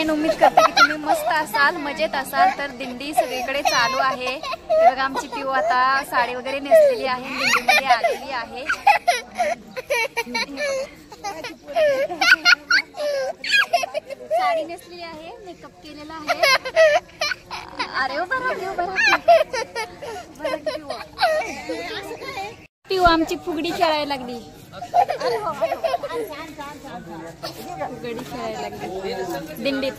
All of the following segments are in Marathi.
फ्रेंड, उम्मीद करते की तुम्ही मस्त असाल, मजेत असाल. तर दिंडी सगळीकडे चालू आहे. बघा आमची पिऊ आता साडी वगैरे नेसलेली आहे, दिंडीमध्ये आलेली आहे. साडी नेसलेली आहे, मेकअप केलेला आहे. अरे हो पिऊ आमची फुगडी खेळायला लागली. फुगडी खेळायला लागली दिंडीत.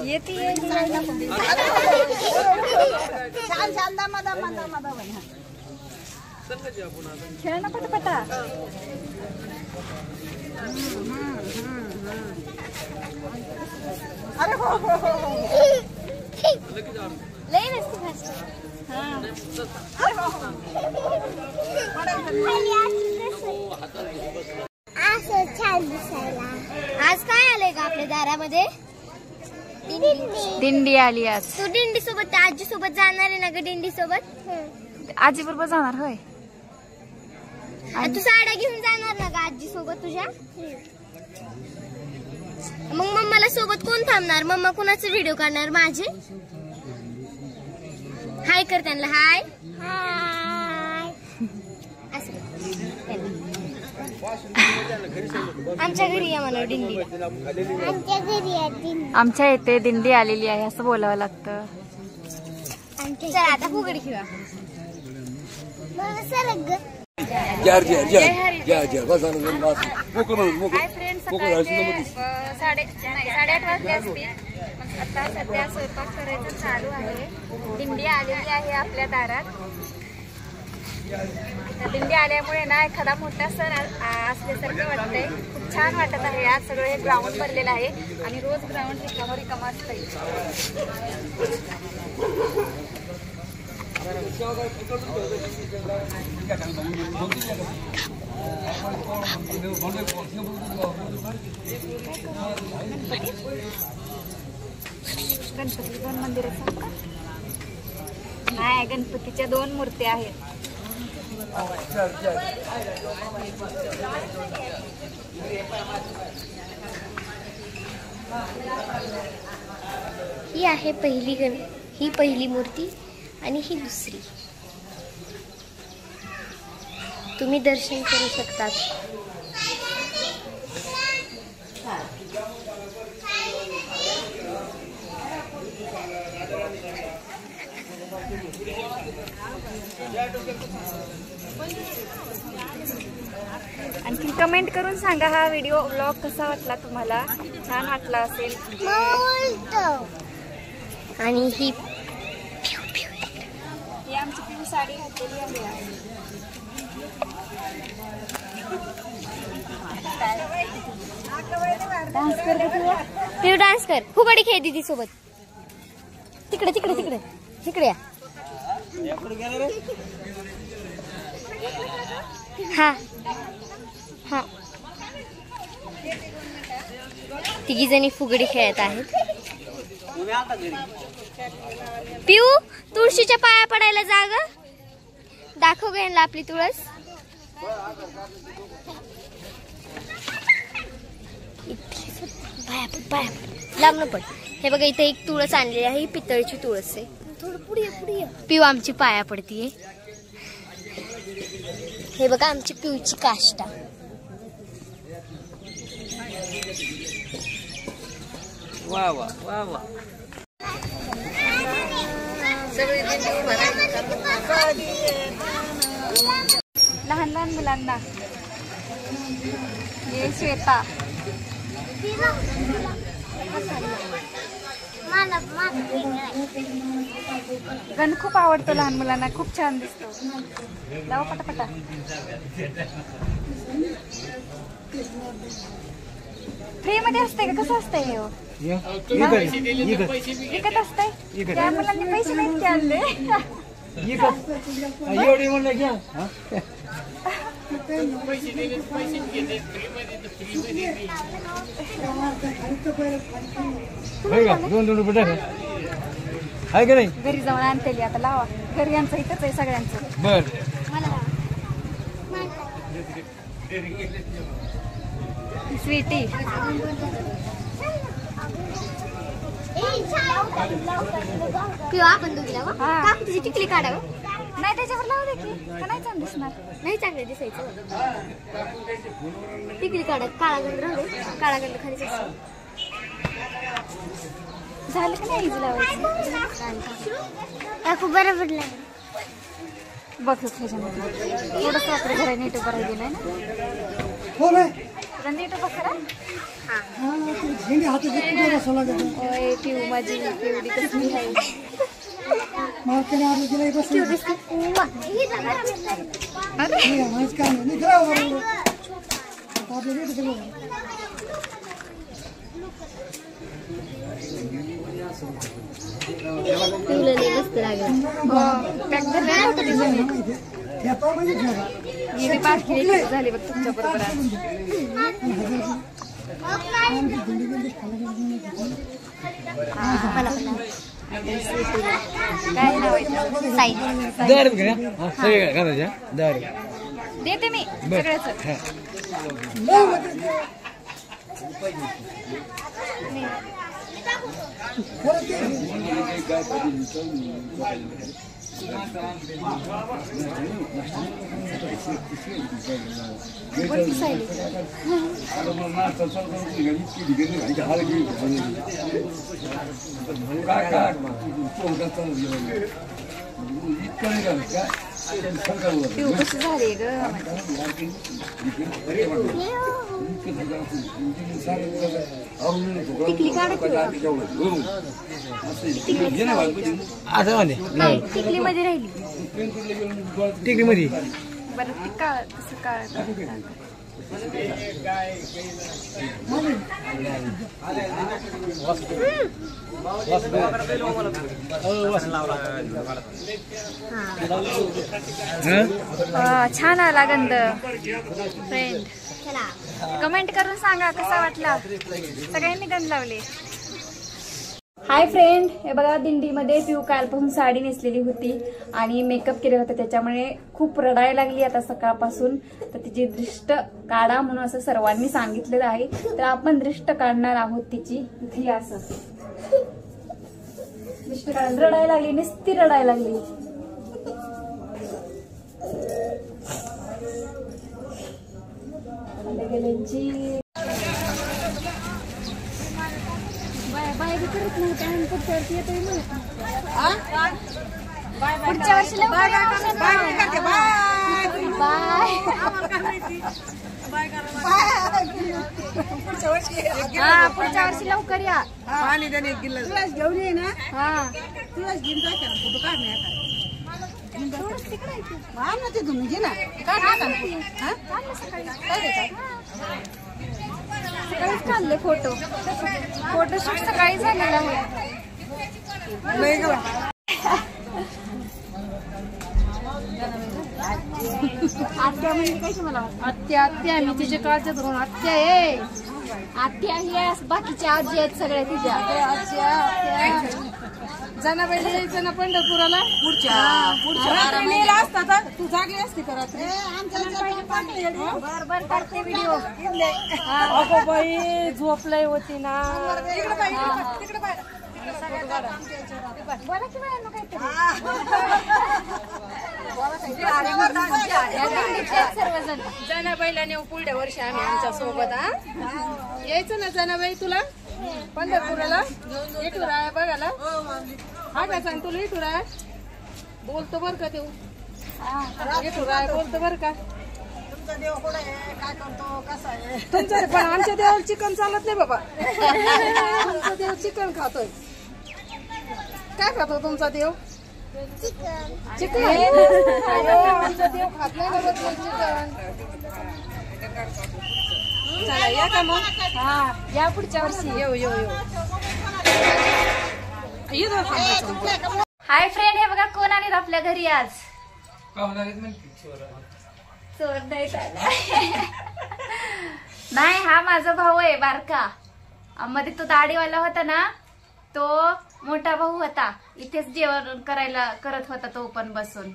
येते खेळ ना पटापटा. अरे हो हो हो लई नसते फास्ट. आज काय आलंय का आपल्या दारामध्ये? दिंडी आली आज. तू दिंडी सोबत आजी सोबत जाणार आहे ना ग? दिंडी सोबत आजी बरोबर जाणार होय? तू साड्या घेऊन जाणार ना ग आजी सोबत तुझ्या? मग मम्माला सोबत कोण थांबणार? मम्मा कुणाचे व्हिडिओ काढणार? माझे. हाय कर त्यांना. हाय हाय. आमच्या घरी या मला दिंडी. आमच्या घरी या दिंडी. आमच्या इथे दिंडी आलेली आहे असं बोलावं लागतं. चला आता फुगडी खेळा. हाय फ्रेंड्स, 8:30 वाजले असतील. आता सध्या स्वयंपाक करायचं चालू आहे. दिंडी आलेली आहे आपल्या दारात. दिंडी आल्यामुळे ना एखादा मोठा सण असल्यासारखं वाटतंय. खूप छान वाटत आहे. आज सगळं हे ग्राउंड भरलेलं आहे आणि रोज ग्राउंड रिकाम असतंय. गणपती 2 मंदिर नाही, गणपतीच्या 2 मूर्त्या आहेत. ही आहे ही पहिली मूर्ती आणि ही दुसरी. तुम्ही दर्शन करू शकतात. आणखी कमेंट करून सांगा हा व्हिडिओ व्लॉग कसा वाटला तुम्हाला. छान वाटला असेल. आणि ही आमची पिऊ साडी घातलेली आहे. डान्स कर पिऊ, डान्स कर. फुगडी खेळ दीदी सोबत. तिकडे तिकडे तिकडे तिकडे या. हा हा. तिघी जणी फुगडी खेळत आहेत. पिऊ तुळशीच्या पाया पडायला जाग. दाखव घ्यायला आपली तुळस. लागलं पण. हे बघा इथे एक तुळस आणलेली आहे. ही पितळची तुळस आहे. थोडं पुढे पुढे. पिऊ आमची पाया पडतीये. हे बघा आमची पिऊची काष्टा. वा वा वा वा. लहान लहान मुलांना. हे श्वेता. गण खूप आवडतो लहान मुलांना. खूप छान दिसतो. लावा पटापटा. फ्री मध्ये असते का? कसं असतंय हे? विकत असतंय. त्या मुलांनी पैसे नाहीत आणले. एवढी म्हणलं घ्या. ₹2 आहे का नाही? घरी जाऊन आणतेली आता. लावा. घरी यांचं इथंच आहे सगळ्यांचं. बर स्वीटी पिऊ आपण दोघीला वा. हा. का तुझी टिकली काढावं. नाही त्याच्यावर लावू दे की का नाही चांगलं दिसणार. नाही चांगलं दिसायचं. टिकली काढत काळा गंध राहू दे. काळा गंध खालीच असतो. झालं का नाही इजी लावायचं. खूप बरं पडलं. बघ ह्याच्यामध्ये थोडंसं आपल्या घरा नीट उभं राहिलेलं ना. तुला नीट उभं करा. ओय पिऊ माझी पिवडी कसली आहे. पिऊला लई मस्त लागलं. पॅक झालं कधी झाली मी बी बारकी झाली बघ तुमच्या बरोबर. काय नाव आहे दारू घ्या सगळे घालायच्या दारू देते मी सगळ्याच. पिऊ कशी झाली ग. टिकली काढत असं म्हणे टिकली मध्ये राहिली. टिकली मध्ये बरं ती काळ तसं काळ छान आला गंध. फ्रेंड कमेंट करून सांगा कसा वाटला. सगळ्यांनी गंध लावले. हाय फ्रेंड, हे बघा दिंडीमध्ये पिऊ कालपासून साडी नेसलेली होती आणि मेकअप केलेला होता, त्याच्यामुळे खूप रडायला लागली आता सकाळपासून. तर तिची दृष्ट काढा म्हणून असं सर्वांनी सांगितलेलं आहे. तर आपण दृष्ट काढणार आहोत तिची. इथे असं दृष्ट काढ. रडायला लागली, नुसती रडायला लागली. गेल्यांची बाय बी करत नव्हत्या आणि पुढच्या वर्षी येतोय म्हणत. पुढच्या वर्षी बाय. हा पुढच्या वर्षी लवकर या. घेऊन ये ना. हा तुलाच घेऊन जायचं फोटो काढण्यात. ते तुम्ही घे ना. सकाळीच काढले फोटो. फोटोशूट सकाळी झालेला आहे. आत्या म्हणजे कशी मला आत्या आत्या मी तिच्या काळच्या धरून आत्या आहे. आत्या ही बाकीच्या आजी आहेत सगळ्या तिच्या. जनाबाईला जायचं ना पंढरपुराला. पुढच्या असतात. तू जागली असती का रात्री. बरोबर करते व्हिडिओ. अगो बाई झोपलंय होती ना. बोला की बाळांनो काहीतरी. सर्वजण जनाबाईला नेऊ पुढल्या वर्षी आम्ही आमच्या सोबत. यायचं ना जनाबाई तुला पंढरपुराला. इटूर आहे बघायला. हा काय सांग तुला इटूर आहे बोलतो बर का. देऊ इटूर आहे बोलतो बर का. तुमचं पण आमच्या देवाला चिकन चालत नाही बाबा. तुमचा देव चिकन खातोय. काय खातो तुमचा देव. चिकन. आमचा देव खात नाही ना चिकन. चला या का मग. हा या पुढच्या वर्षी. येऊ येऊ येऊ. हाय फ्रेंड, हे बघा कोण आले आपल्या घरी आज. चोर नाही नाही, हा माझा भाऊ आहे बारका. मध्ये तो दाढीवाला होता ना, तो मोठा भाऊ होता. इथेच जेवण करायला करत होता तो पण बसून.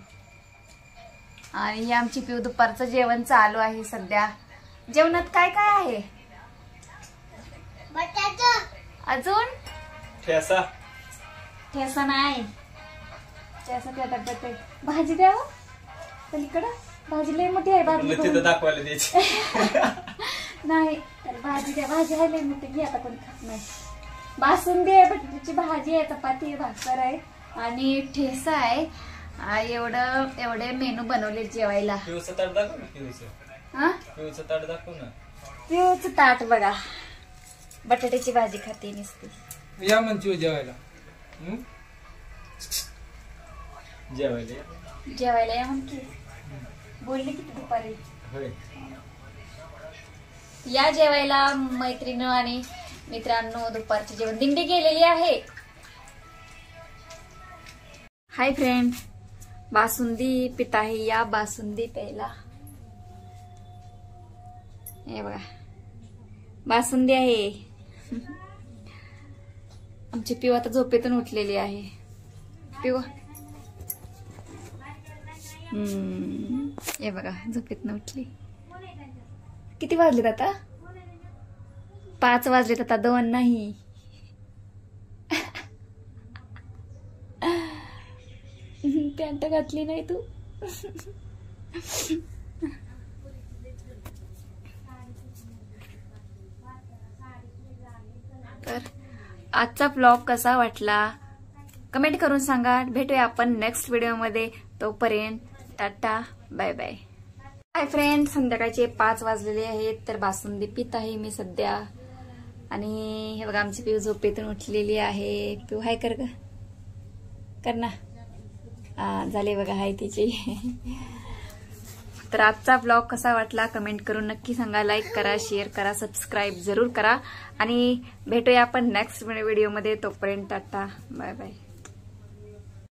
आणि ही आमची पिऊ दुपारचं जेवण चालू आहे सध्या. जेवणात काय काय आहे. अजून ठेसा ठेसा नाही, ठेसा त्या डब्यात आहे. भाजी द्या पलीकडं, भाजी लय मोठी आहे. भाजी तिथं दाखवायला द्यायची नाही तर भाजी द्या, भाजी आहे लय मोठी, घे आता कोणी खात नाही. बासुंदी आहे, बटाट्याची भाजी आहे, चपाती आहे, भाकर आहे आणि ठेसा आहे. एवढे मेनू बनवले जेवायला. पिवचं ताट दाखव ना, पिवचं हा पिवचं ताट दाखव ना. पिऊचं ताट बघा, बटाट्याची भाजी खाते नुसती. या म्हणतो जेवायला. जेवायला जेवायला या म्हणते, बोलली किती दुपारी. होय. या जेवायला मैत्रिणी आणि मित्रांनो. दुपारचे जेवण दिंडी गेलेली आहे. हाय फ्रेंड, बासुंदी पित आहे, या बासुंदी प्यायला. हे बघा बासुंदी आहे. आमची पिऊ आता झोपेतून उठलेली आहे. पिऊ हे बघा झोपेतून उठली. किती वाजलेत आता? 5 वाजलेत आता, 2 नाही. पॅन्ट घातली नाही तू. तर आजचा ब्लॉग कसा वाटला कमेंट करून सांगा. भेटूया आपण नेक्स्ट व्हिडिओमध्ये. तोपर्यंत tata, bye bye. Hi friend, संध्याकाळचे 5 वाजलेले आहेत. तर बासुंदी पित आहे मी सध्या. आणि हे बघा आमची पिऊ झोपेतून उठलेली आहे. पिऊ हाय कर ग, कर ना. झाले बघा हाय तिची. तर आजचा ब्लॉग कसा वाटला कमेंट करून नक्की सांगा. लाईक करा, शेअर करा, सबस्क्राईब जरूर करा. आणि भेटूया आपण नेक्स्ट व्हिडिओमध्ये. तोपर्यंत टाटा, बाय बाय.